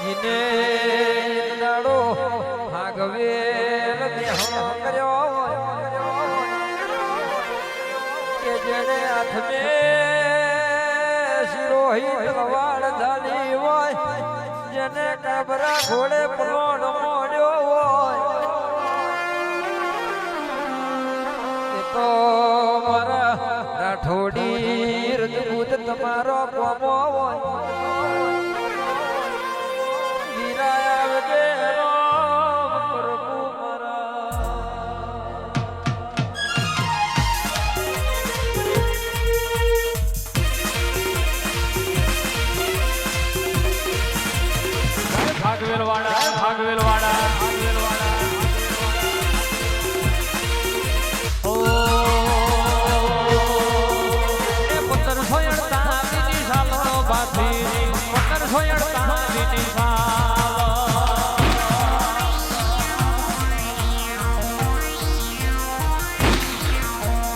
ઇને દાડો ભાગવેર દેહ કર્યો કે જેને હાથમે શિરોહી તલવાર ધાલી હોય જેને કાબરા ઘોડે પલોણ મોડ્યો હોય એ તો મારા રાઠોડી રજપૂત તમારો કોમો હોય ભાગવેલવાડા ઓ એ 1548 ની સાલો બાથી 1548 ની સાલો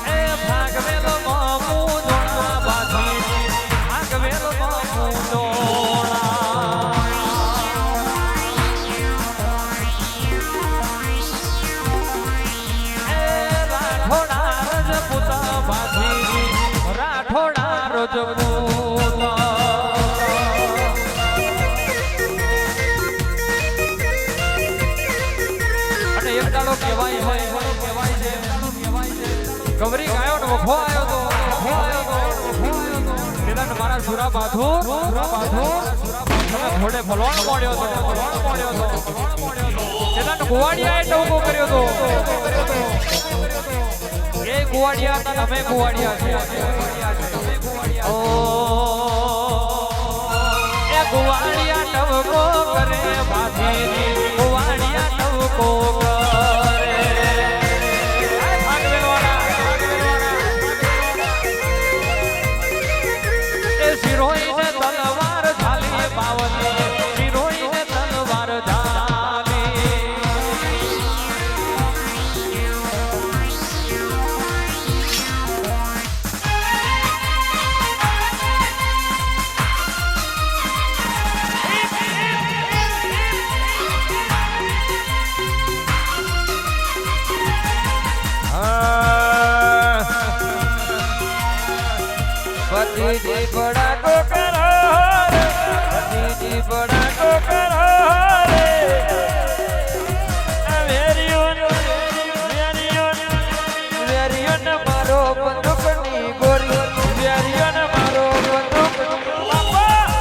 એ ભાગવેલ મામુ દોણા બાથી ભાગવેલ મામુ દોણા અને એક દાડો કહેવાય છે ગવરી ગાયો ને વખો આવ્યો તો પેલા મારા સુરા બાધુર ઘોડે ફલવાણ મોડ્યો તો પેલા કુવાડિયાએ ટોકો કર્યો તો એ કુવાડિયા હતા અમે કુવાડિયા છે ઓ એ કુવાડિયા ટવકો કરે બાધીની કુવાડિયા ટવકો કરે એ શિરોઈને તલવાર ઝાલી પાવતી શિરોઈને તલવાર ઝાલી जी बड़ा को करो जी बड़ा को करो वेरियो न मारो बंदूकनी गोरी वेरियो न मारो बंदूकनी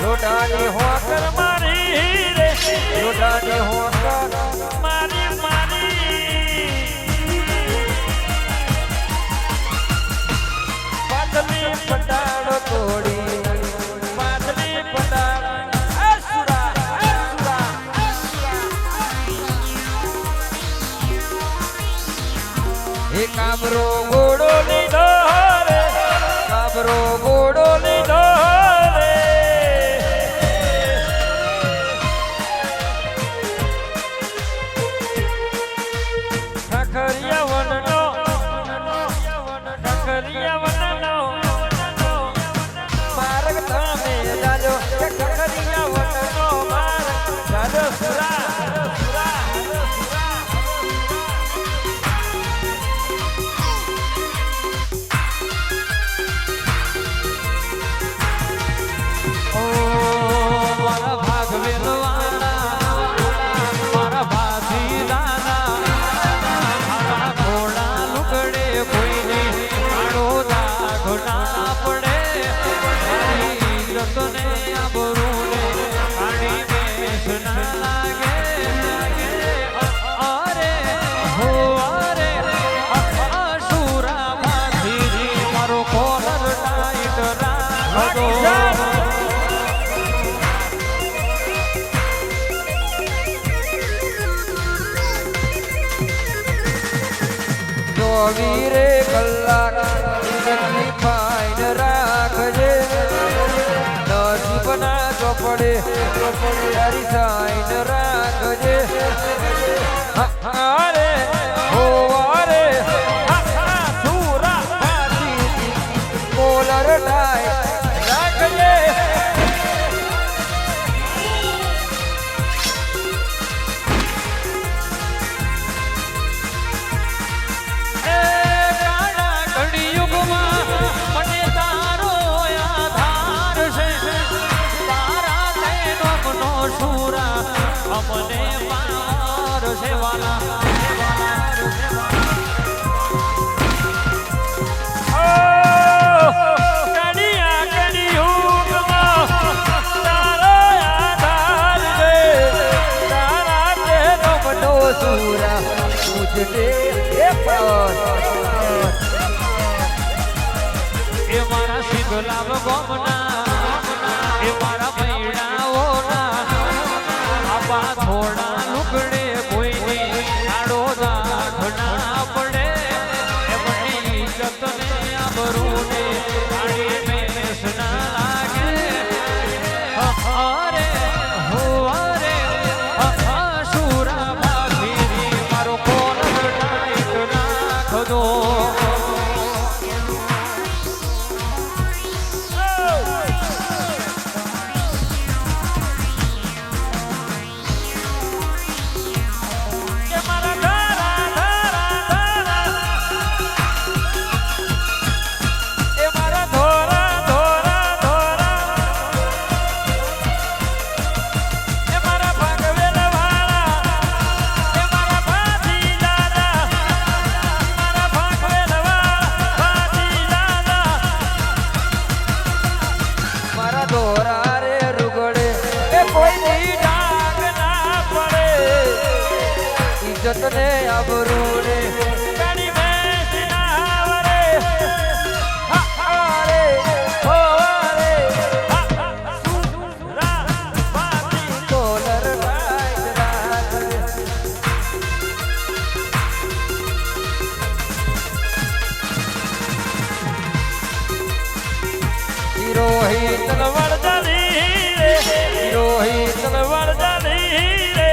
लोटानी होकर लोटानी होकर मारी बादली पटाड़ो तोड़ी बादली पटाड़ हे काबरो गोड़ो लीधो रे काबरो गोड़ो लीधो વીરે કલાક જિંદગી ફાઈન રાખજે નસીબના ચોપડે તારી સાઈન રાખજે અરે પૂછજે એ પાવન એ મારા શીતલાવ ગોમના એ મારા મૈણાઓના આપા થોડા લુગડે કોઈની આડો દાઢ ના પડે એમની ઇજ્જતને આબરૂને આડી મેસ ના લાગે અરે હો અરે શુરા બાફીરી મારો કોલર ટાઈટ નાખદો જતને આબરૂને ગાડી મેસ ના આવરે હારે હોરે સુરા બાતી કોલર ટાઈટ રાખજે હિરોહિત વળદાની હિરોહિત વળદાની રે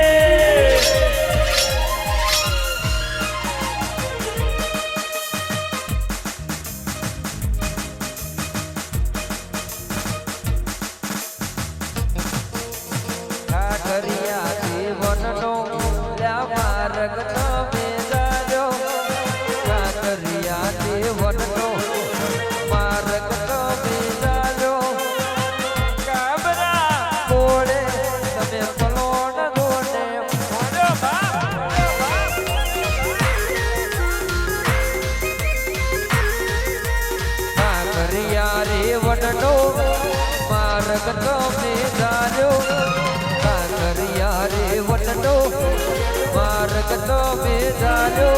કાકરિયા જીવનનો લ્યા માર્ગ તમે જાજો કાકરિયા જીવનનો માર્ગ તમે જાજો કાબરા કોળે તમે પલોણ દોને કાકરિયા રેવનનો માર્ગ તમે જાજો કાકરિયા રે વનનો માર્ગ તમે જાજો